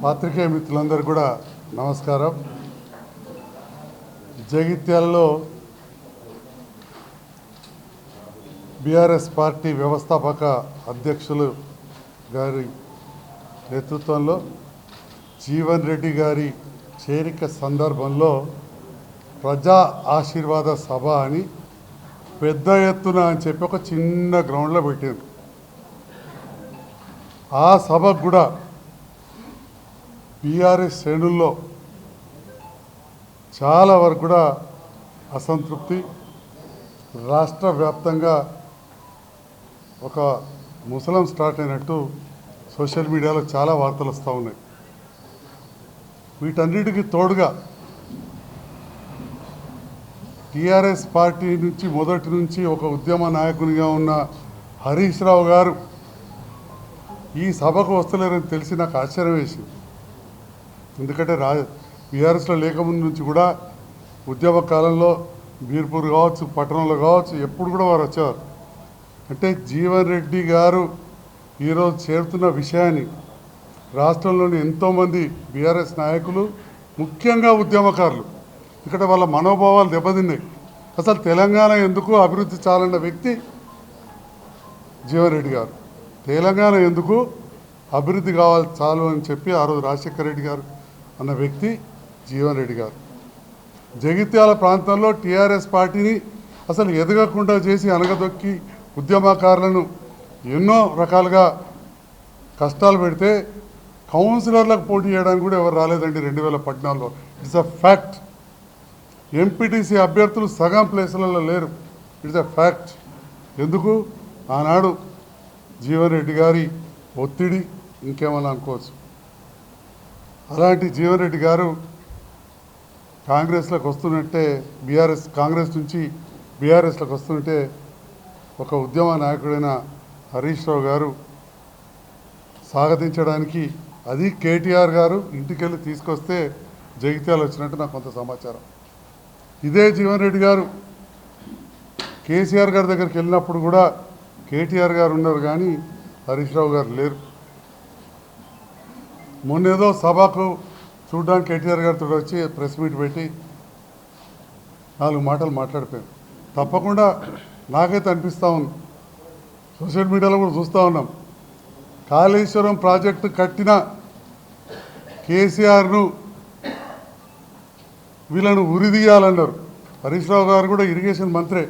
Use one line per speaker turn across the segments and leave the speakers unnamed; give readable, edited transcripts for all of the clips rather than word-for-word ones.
పాత్రికేయ మిత్రులందరూ కూడా నమస్కారం. జగిత్యాలలో బీఆర్ఎస్ పార్టీ వ్యవస్థాపక అధ్యక్షులు గారి నేతృత్వంలో జీవన్ రెడ్డి గారి చేరిక సందర్భంలో ప్రజా ఆశీర్వాద సభ అని పెద్ద ఎత్తున అని చెప్పి ఒక చిన్న గ్రౌండ్లో పెట్టారు. ఆ సభకు కూడా బీఆర్ఎస్ శ్రేణుల్లో చాలా వరకు కూడా అసంతృప్తి, రాష్ట్ర వ్యాప్తంగా ఒక ముసలం స్టార్ట్ అయినట్టు సోషల్ మీడియాలో చాలా వార్తలు వస్తూ ఉన్నాయి. వీటన్నిటికీ తోడుగా టీఆర్ఎస్ పార్టీ నుంచి మొదటి నుంచి ఒక ఉద్యమ నాయకునిగా ఉన్న హరీష్ రావు గారు ఈ సభకు వస్తలేరని తెలిసి నాకు ఆశ్చర్యం వేసింది. ఎందుకంటే బీఆర్ఎస్లో లేకముందు నుంచి కూడా ఉద్యమ కాలంలో బీర్పూర్ కావచ్చు, పట్టణంలో కావచ్చు, ఎప్పుడు కూడా వారు వచ్చేవారు. అంటే జీవన్ రెడ్డి గారు ఈరోజు చేరుతున్న విషయాన్ని రాష్ట్రంలోని ఎంతోమంది బీఆర్ఎస్ నాయకులు, ముఖ్యంగా ఉద్యమకారులు, ఇక్కడ వాళ్ళ మనోభావాలు దెబ్బతిన్నాయి. అసలు తెలంగాణ ఎందుకు అభివృద్ధి చాలన్న వ్యక్తి జీవన్ రెడ్డి గారు. తెలంగాణ ఎందుకు అభివృద్ధి కావాలి చాలు అని చెప్పి ఆ రోజు రాజశేఖర రెడ్డి గారు అన్న వ్యక్తి జీవన్ రెడ్డి గారు. జగిత్యాల ప్రాంతంలో టీఆర్ఎస్ పార్టీని అసలు ఎదగకుండా చేసి అనగదొక్కి ఉద్యమకారులను ఎన్నో రకాలుగా కష్టాలు పెడితే కౌన్సిలర్లకు పోటీ చేయడానికి కూడా ఎవరు రాలేదండి 2014లో. It's a fact. ఎంపీటీసీ అభ్యర్థులు సగం ప్లేసులలో లేరు. It's a fact. ఎందుకు? ఆనాడు జీవన్ రెడ్డి గారి ఒత్తిడి, ఇంకేమన్నా అనుకోవచ్చు. అలాంటి జీవన్ రెడ్డి గారు కాంగ్రెస్లోకి వస్తున్నట్టే, కాంగ్రెస్ నుంచి బీఆర్ఎస్లోకి వస్తుంటే ఒక ఉద్యమ నాయకుడైన హరీష్ రావు గారు స్వాగతించడానికి, అది కేటీఆర్ గారు ఇంటికెళ్ళి తీసుకొస్తే జగిత్యాలు వచ్చినట్టు నాకు కొంత సమాచారం. ఇదే జీవన్ రెడ్డి గారు కేసీఆర్ గారి దగ్గరికి వెళ్ళినప్పుడు కూడా కేటీఆర్ గారు ఉన్నారు, కానీ హరీష్ రావు గారు లేరు. మొన్నేదో సభకు చూడడానికి కేటీఆర్ గారితో వచ్చి ప్రెస్ మీట్ పెట్టి 4 మాటలు మాట్లాడిపోయాను. తప్పకుండా నాకైతే అనిపిస్తూ ఉంది, సోషల్ మీడియాలో కూడా చూస్తూ ఉన్నాం, కాళేశ్వరం ప్రాజెక్టు కట్టిన కేసీఆర్ను వీళ్ళను ఉరిదీయాలన్నారు. హరీష్ రావు గారు కూడా ఇరిగేషన్ మంత్రే.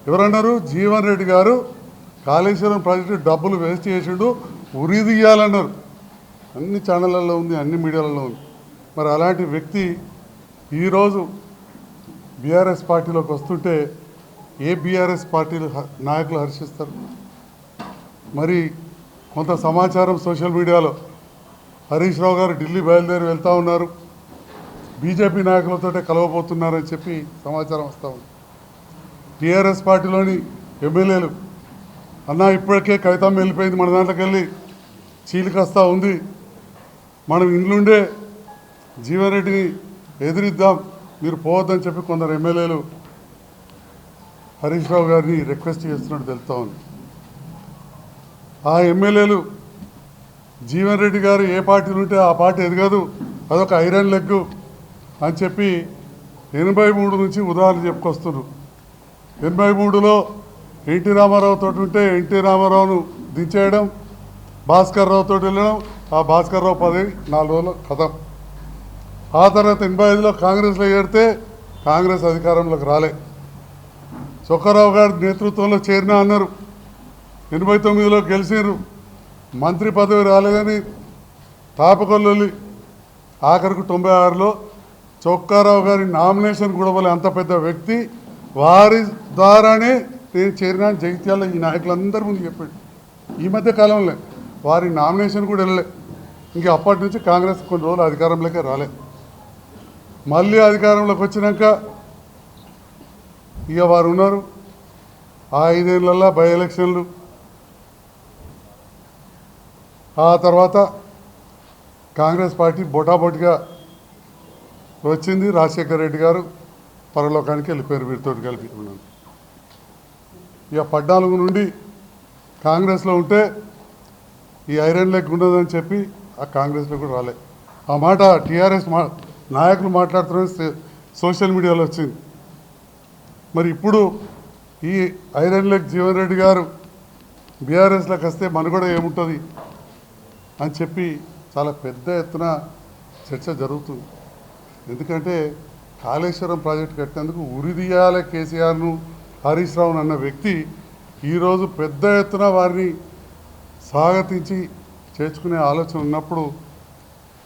ఎవరన్నారు? జీవన్ రెడ్డి గారు కాళేశ్వరం ప్రాజెక్టు డబ్బులు వేస్ట్ చేసిండు, ఉరిదీయాలన్నారు. అన్ని ఛానళ్ళల్లో ఉంది, అన్ని మీడియాలలో ఉంది. మరి అలాంటి వ్యక్తి ఈరోజు బీఆర్ఎస్ పార్టీలోకి వస్తుంటే ఏ బీఆర్ఎస్ పార్టీలు నాయకులు హర్షిస్తారు? మరి కొంత సమాచారం సోషల్ మీడియాలో హరీష్ రావు గారు ఢిల్లీ బయలుదేరి వెళ్తూ ఉన్నారు, బీజేపీ నాయకులతో కలవబోతున్నారని చెప్పి సమాచారం వస్తూ ఉంది. టీఆర్ఎస్ పార్టీలోని ఎమ్మెల్యేలు, అన్న ఇప్పటికే కవితమ్మ వెళ్ళిపోయింది, మన దాంట్లోకి వెళ్ళి చీలికస్తా ఉంది, మనం ఇండ్లుండే జీవన్ రెడ్డిని ఎదిరిద్దాం, మీరు పోవద్దని చెప్పి కొందరు ఎమ్మెల్యేలు హరీష్ రావు గారిని రిక్వెస్ట్ చేస్తున్నట్టు తెలుస్తూ ఉంది. ఆ ఎమ్మెల్యేలు జీవన్ రెడ్డి గారు ఏ పార్టీలు ఉంటే ఆ పార్టీ ఎదగదు, అదొక ఐరన్ లెగ్ అని చెప్పి 83 నుంచి ఉదాహరణ చెప్పుకొస్తున్నారు. 83లో ఎన్టీ రామారావు తోటి ఉంటే ఎన్టీ రామారావును దించేయడం, భాస్కర్ రావు తోటి వెళ్ళడం, ఆ భాస్కర్ రావు పదవి 4 రోజులు కథం. ఆ తర్వాత 85లో కాంగ్రెస్లో చేరితే కాంగ్రెస్ అధికారంలోకి రాలే. చొక్కారావు గారి నేతృత్వంలో చేరినా అన్నారు, 89లో గెలిచినారు, మంత్రి పదవి రాలేదని తాపకొల్లి ఆఖరికి 96లో చొక్కారావు గారి నామినేషన్ కూడా వాళ్ళ అంత పెద్ద వ్యక్తి, వారి ద్వారానే నేను చేరినా జగిత్యాల ఈ నాయకులందరూ ముందు చెప్పాడు. ఈ మధ్య కాలంలో వారి నామినేషన్ కూడా వెళ్ళలే. ఇంకా అప్పటి నుంచి కాంగ్రెస్ కొన్ని రోజులు అధికారంలోకే రాలే. మళ్ళీ అధికారంలోకి వచ్చినాక ఇక వారు ఉన్నారు. ఆ 5 ఏళ్లలో బై ఎలక్షన్లు, ఆ తర్వాత కాంగ్రెస్ పార్టీ బొటాబొటిగా వచ్చింది. రాజశేఖర రెడ్డి గారు పరలోకానికి వెళ్ళిపోయారు వీరితో కలిపి. ఇక 14 నుండి కాంగ్రెస్లో ఉంటే ఈ ఐరన్ లెగ్ ఉండదని చెప్పి ఆ కాంగ్రెస్లో కూడా రాలే. ఆ మాట టీఆర్ఎస్ నాయకులు మాట్లాడుతున్న సోషల్ మీడియాలో వచ్చింది. మరి ఇప్పుడు ఈ ఐరన్ లెగ్ జీవన్ రెడ్డి గారు బీఆర్ఎస్లోకి వస్తే మనుగడ ఏముంటుంది అని చెప్పి చాలా పెద్ద ఎత్తున చర్చ జరుగుతుంది. ఎందుకంటే కాళేశ్వరం ప్రాజెక్టు కట్టినందుకు ఉరిదీయాలే కేసీఆర్ను హరీష్ రావును అన్న వ్యక్తి ఈరోజు పెద్ద ఎత్తున వారిని స్వాగతించి చేర్చుకునే ఆలోచన ఉన్నప్పుడు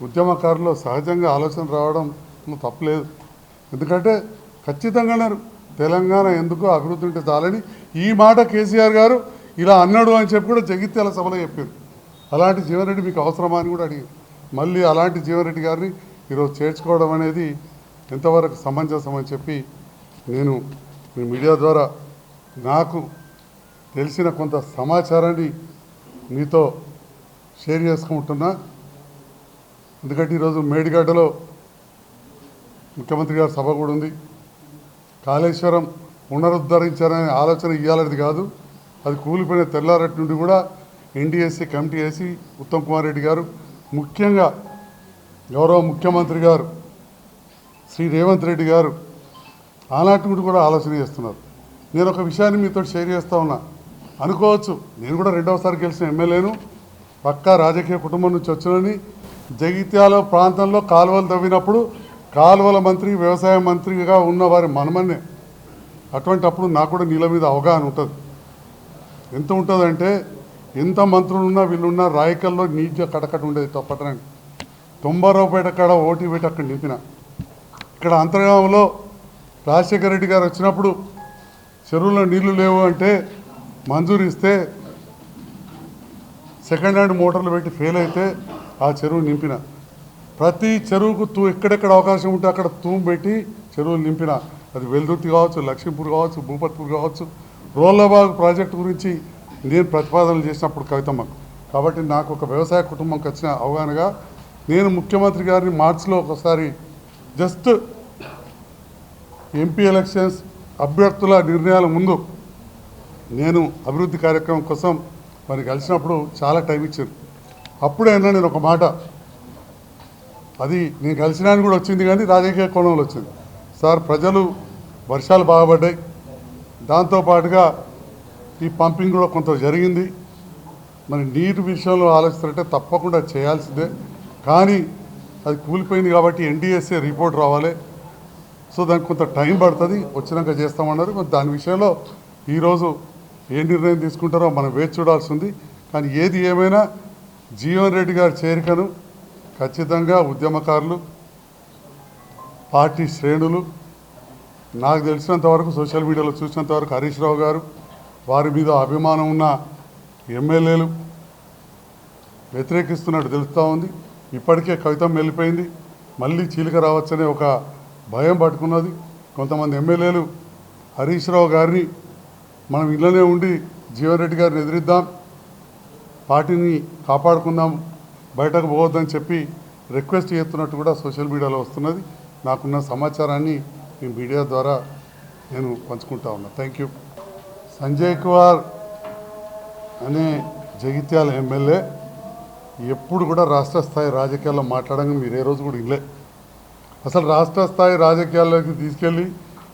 ఉద్యమకారులు సహజంగా ఆలోచన రావడం తప్పలేదు. ఎందుకంటే ఖచ్చితంగా తెలంగాణ ఎందుకు అభివృద్ధి ఉంటే చాలని ఈ మాట కేసీఆర్ గారు ఇలా అన్నాడు అని చెప్పి కూడా జగిత్యాల సభలో చెప్పారు. అలాంటి జీవన్ రెడ్డి మీకు అవసరమా అని కూడా అడిగారు. మళ్ళీ అలాంటి జీవన్ రెడ్డి గారిని ఈరోజు చేర్చుకోవడం అనేది ఎంతవరకు సమంజసం అని చెప్పి నేను మీ మీడియా ద్వారా నాకు తెలిసిన కొంత సమాచారాన్ని మీతో షేర్ చేసుకుంటున్నా. ఎందుకంటే ఈరోజు మేడిగడ్డలో ముఖ్యమంత్రి గారి సభ కూడా ఉంది. కాళేశ్వరం పునరుద్ధరించాలనే ఆలోచన ఇవ్వాలనేది కాదు, అది కూలిపోయిన తెల్లారటి నుండి కూడా ఎన్డీఎస్సీ కమిటీ వేసి ఉత్తమ్ కుమార్ రెడ్డి గారు, ముఖ్యంగా గౌరవ ముఖ్యమంత్రి గారు శ్రీ రేవంత్ రెడ్డి గారు ఆనాటి నుండి కూడా ఆలోచన చేస్తున్నారు. నేను ఒక విషయాన్ని మీతో షేర్ చేస్తూ ఉన్నా. అనుకోవచ్చు నేను కూడా రెండవసారి గెలిచిన ఎమ్మెల్యేను, పక్కా రాజకీయ కుటుంబం నుంచి వచ్చినని. జగిత్యాల ప్రాంతంలో కాలువలు తవ్వినప్పుడు కాలువల మంత్రి, వ్యవసాయ మంత్రిగా ఉన్న వారి మనమన్నే. అప్పుడు నాకు కూడా నీళ్ళ మీద అవగాహన ఉంటుంది. ఎంత ఉంటుందంటే ఎంత మంత్రులు ఉన్నా వీళ్ళున్నా రాయకల్లో నీట్గా కడకట ఉండేది పట్టణానికి. 90 రూపాయల కాడ ఓటీ పెట్టి అక్కడ నింపిన. ఇక్కడ అంతర్గామంలో రాజశేఖర రెడ్డి గారు వచ్చినప్పుడు చెరువులో నీళ్లు లేవు అంటే మంజూరు ఇస్తే సెకండ్ హ్యాండ్ మోటార్లు పెట్టి ఫెయిల్ అయితే ఆ చెరువు నింపిన. ప్రతి చెరువుకు ఎక్కడెక్కడ అవకాశం ఉంటే అక్కడ తూము పెట్టి చెరువులు నింపిన. అది వెల్దుర్తి కావచ్చు, లక్ష్మీపూర్ కావచ్చు, భూపత్పూర్ కావచ్చు. రోళ్లబాగ్ ప్రాజెక్టు గురించి నేను ప్రతిపాదనలు చేసినప్పుడు కవితమ్మకు. కాబట్టి నాకు ఒక వ్యవసాయ కుటుంబంకి వచ్చిన అవగాహనగా నేను ముఖ్యమంత్రి గారిని మార్చిలో ఒకసారి జస్ట్ ఎంపీ ఎలక్షన్స్ అభ్యర్థుల నిర్ణయాల ముందు నేను అభివృద్ధి కార్యక్రమం కోసం మరి కలిసినప్పుడు చాలా టైం ఇచ్చారు. అప్పుడే అన్నా నేను ఒక మాట, అది నేను కలిసినా కూడా వచ్చింది కానీ రాజకీయ కోణంలో వచ్చింది. సార్, ప్రజలు వర్షాలు బాగుపడ్డాయి, దాంతోపాటుగా ఈ పంపింగ్ కూడా కొంత జరిగింది. మరి నీటి విషయంలో ఆలోచిస్తుంటే తప్పకుండా చేయాల్సిందే, కానీ అది కూలిపోయింది కాబట్టి ఎన్డీఎస్ఏ రిపోర్ట్ రావాలి. సో దానికి కొంత టైం పడుతుంది, వచ్చినాక చేస్తామన్నారు. మరి దాని విషయంలో ఈరోజు ఏ నిర్ణయం తీసుకుంటారో మనం వేచి చూడాల్సి ఉంది. కానీ ఏది ఏమైనా జీవన్ రెడ్డి గారి చేరికను ఖచ్చితంగా ఉద్యమకారులు, పార్టీ శ్రేణులు, నాకు తెలిసినంతవరకు సోషల్ మీడియాలో చూసినంతవరకు హరీష్ రావు గారు, వారి మీద అభిమానం ఉన్న ఎమ్మెల్యేలు వ్యతిరేకిస్తున్నట్టు తెలుస్తూ ఉంది. ఇప్పటికే కవితం వెళ్ళిపోయింది, మళ్ళీ చీలిక రావచ్చనే ఒక భయం పట్టుకున్నది. కొంతమంది ఎమ్మెల్యేలు హరీష్ రావు గారిని మనం ఇళ్ళనే ఉండి జీవన్ రెడ్డి గారిని ఎదిరిద్దాం, పార్టీని కాపాడుకుందాం, బయటకు పోవద్దని చెప్పి రిక్వెస్ట్ చేస్తున్నట్టు కూడా సోషల్ మీడియాలో వస్తున్నది. నాకున్న సమాచారాన్ని ఈ మీడియా ద్వారా నేను పంచుకుంటా ఉన్నా. Thank you. సంజయ్ కుమార్ అనే జగిత్యాల ఎమ్మెల్యే ఎప్పుడు కూడా రాష్ట్ర స్థాయి రాజకీయాల్లో మాట్లాడంగా మీరు ఏ రోజు కూడా ఇల్లే. అసలు రాష్ట్ర స్థాయి రాజకీయాల్లోకి తీసుకెళ్ళి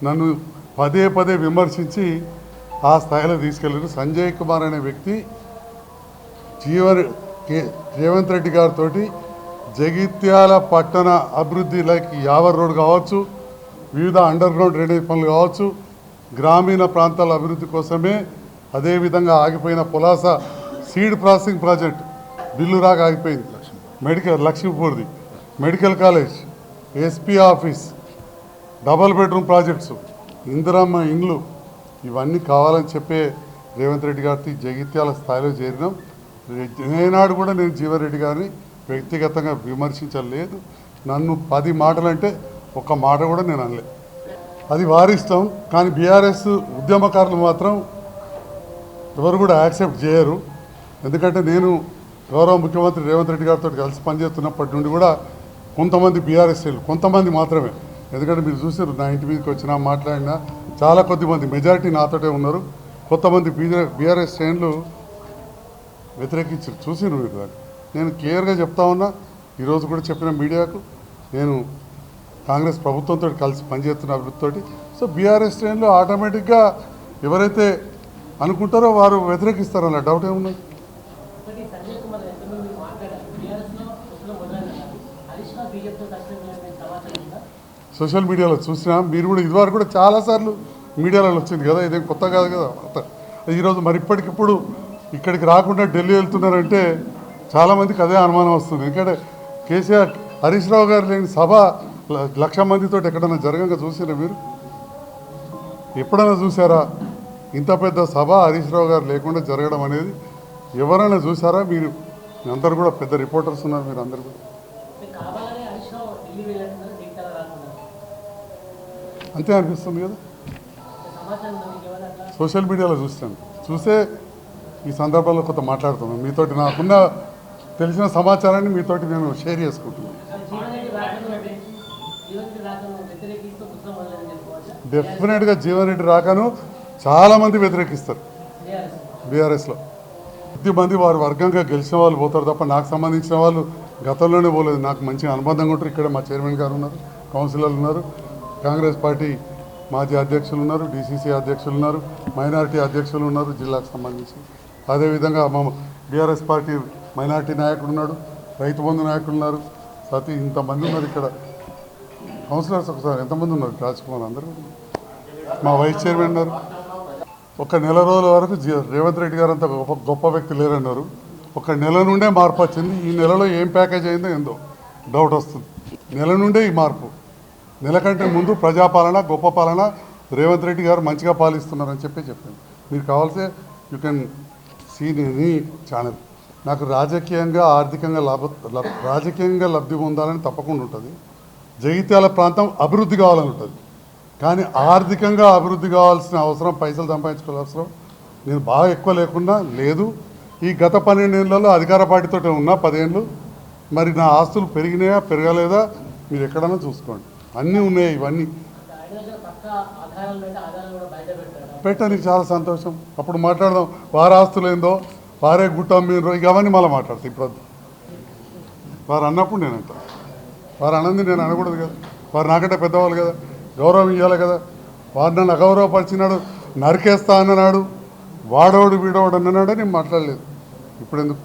నన్ను పదే పదే విమర్శించి ఆ స్థాయిలో తీసుకెళ్ళారు. సంజయ్ కుమార్ అనే వ్యక్తి రేవంత్ రెడ్డి గారితో జగిత్యాల పట్టణ అభివృద్ధి, లైక్ యావర్ రోడ్ కావచ్చు, వివిధ అండర్ గ్రౌండ్ డ్రైనేజ్ పనులు కావచ్చు, గ్రామీణ ప్రాంతాల అభివృద్ధి కోసమే, అదేవిధంగా ఆగిపోయిన పులాస సీడ్ ప్రాసెసింగ్ ప్రాజెక్ట్ బిల్లు రాక ఆగిపోయింది, లక్ష్మీపూర్ది medical college, SP office, double bedroom projects, Indiramma ఇండ్లు, ఇవన్నీ కావాలని చెప్పే రేవంత్ రెడ్డి గారి జగిత్యాల స్థాయిలో చేరినాం. ఏనాడు కూడా నేను జీవన్ రెడ్డి గారిని వ్యక్తిగతంగా విమర్శించలేదు. నన్ను 10 మాటలంటే ఒక్క మాట కూడా నేను అనలేదు. అది వారిష్టం. కానీ బీఆర్ఎస్ ఉద్యమకారులు మాత్రం ఎవరు కూడా యాక్సెప్ట్ చేయరు. ఎందుకంటే నేను గౌరవ ముఖ్యమంత్రి రేవంత్ రెడ్డి గారితో కలిసి పనిచేస్తున్నప్పటి నుండి కూడా కొంతమంది బీఆర్ఎస్ శ్రేణులు, కొంతమంది మాత్రమే, ఎందుకంటే మీరు చూసారు నా ఇంటి మీదకి వచ్చినా మాట్లాడినా చాలా కొద్దిమంది, మెజారిటీ నాతోటే ఉన్నారు. కొంతమంది బీఆర్ఎస్ శ్రేణులు వ్యతిరేకించారు, చూసిరు మీరు. దాన్ని నేను క్లియర్గా చెప్తా ఉన్నా, ఈరోజు కూడా చెప్పిన మీడియాకు నేను కాంగ్రెస్ ప్రభుత్వంతో కలిసి పనిచేస్తున్న అభివృద్ధితోటి. సో బీఆర్ఎస్ శ్రేణులు ఆటోమేటిక్గా ఎవరైతే అనుకుంటారో వారు వ్యతిరేకిస్తారు, అలా డౌట్ ఏమున్నది. సోషల్ మీడియాలో చూసినా మీరు కూడా ఇదివరకు కూడా చాలాసార్లు మీడియాలో వచ్చింది కదా, ఇదేం కొత్త కాదు కదా. ఈరోజు మరి ఇప్పటికిప్పుడు ఇక్కడికి రాకుండా ఢిల్లీ వెళ్తున్నారంటే చాలామందికి అదే అనుమానం వస్తుంది. ఎందుకంటే కేసీఆర్ హరీష్ రావు గారు లేని సభ 1,00,000 మందితో ఎక్కడైనా జరగంగా చూసారా మీరు? ఎప్పుడైనా చూసారా ఇంత పెద్ద సభ హరీష్ రావు గారు లేకుండా జరగడం అనేది? ఎవరైనా చూసారా? మీరు అందరు కూడా పెద్ద రిపోర్టర్స్ ఉన్నారు, మీరు అందరు కూడా అంతే అనిపిస్తుంది కదా. సోషల్ మీడియాలో చూస్తే ఈ సందర్భంలో కొంత మాట్లాడుతున్నాను మీతోటి. నాకున్న తెలిసిన సమాచారాన్ని మీతోటి నేను షేర్ చేసుకుంటున్నాను. డెఫినెట్గా జీవన్ రెడ్డి రాకను చాలామంది వ్యతిరేకిస్తారు. బీఆర్ఎస్లో కొద్దిమంది వారు వర్గంగా గెలిచిన వాళ్ళు పోతారు తప్ప నాకు సంబంధించిన వాళ్ళు గతంలోనే పోలేదు. నాకు మంచిగా అనుబంధంగా ఉంటారు. ఇక్కడ మా చైర్మన్ గారు ఉన్నారు, కౌన్సిలర్లు ఉన్నారు, కాంగ్రెస్ పార్టీ మాజీ అధ్యక్షులు ఉన్నారు, డీసీసీ అధ్యక్షులు ఉన్నారు, మైనారిటీ అధ్యక్షులు ఉన్నారు జిల్లాకు సంబంధించి. అదేవిధంగా మా బీఆర్ఎస్ పార్టీ మైనారిటీ నాయకుడు ఉన్నాడు, రైతు బంధు నాయకులు ఉన్నారు, ఇంతమంది ఉన్నారు. ఇక్కడ కౌన్సిలర్స్ ఒకసారి ఎంతమంది ఉన్నారు? రాజ్కుమార్ అందరూ. మా వైస్ చైర్మన్ ఉన్నారు. ఒక నెల రోజుల వరకు రేవంత్ రెడ్డి గారు అంత గొప్ప వ్యక్తి లేరన్నారు. ఒక నెల నుండే మార్పు వచ్చింది. ఈ నెలలో ఏం ప్యాకేజ్ అయిందో ఏందో డౌట్ వస్తుంది. నెల నుండే ఈ మార్పు. నెల కంటే ముందు ప్రజాపాలన, గొప్ప పాలన, రేవంత్ రెడ్డి గారు మంచిగా పాలిస్తున్నారని చెప్పాను. మీరు కావాల్సే you can see any channel. నాకు రాజకీయంగా రాజకీయంగా లబ్ధి పొందాలని తప్పకుండా ఉంటుంది. జగిత్యాల ప్రాంతం అభివృద్ధి కావాలని ఉంటుంది. కానీ ఆర్థికంగా అభివృద్ధి కావాల్సిన అవసరం, పైసలు సంపాదించుకోవాల్సిన అవసరం నేను బాగా ఎక్కువ లేకుండా లేదు. ఈ గత 12 ఏళ్లలో అధికార పార్టీతో ఉన్నా 10 ఏళ్ళు. మరి నా ఆస్తులు పెరిగినాయా పెరగలేదా మీరు ఎక్కడన్నా చూసుకోండి. అన్నీ ఉన్నాయి. ఇవన్నీ పెట్టడానికి చాలా సంతోషం. అప్పుడు మాట్లాడదాం. వారి ఆస్తులు ఏందో, వారే గుట్ట మీరు ఇక అవన్నీ మళ్ళీ మాట్లాడతాయి. ఇప్పుడు వారు అన్నప్పుడు నేను అంటాను. వారు అన్నది నేను అనకూడదు కదా. వారు నాకంటే పెద్దవాళ్ళు కదా, గౌరవం ఇవ్వాలి కదా. వారు నన్ను అగౌరవపరిచినాడు, నరికేస్తా అన్నాడు, వాడోడు వీడోడు అన్నాడు, నేను మాట్లాడలేదు. ఇప్పుడు ఎందుకు?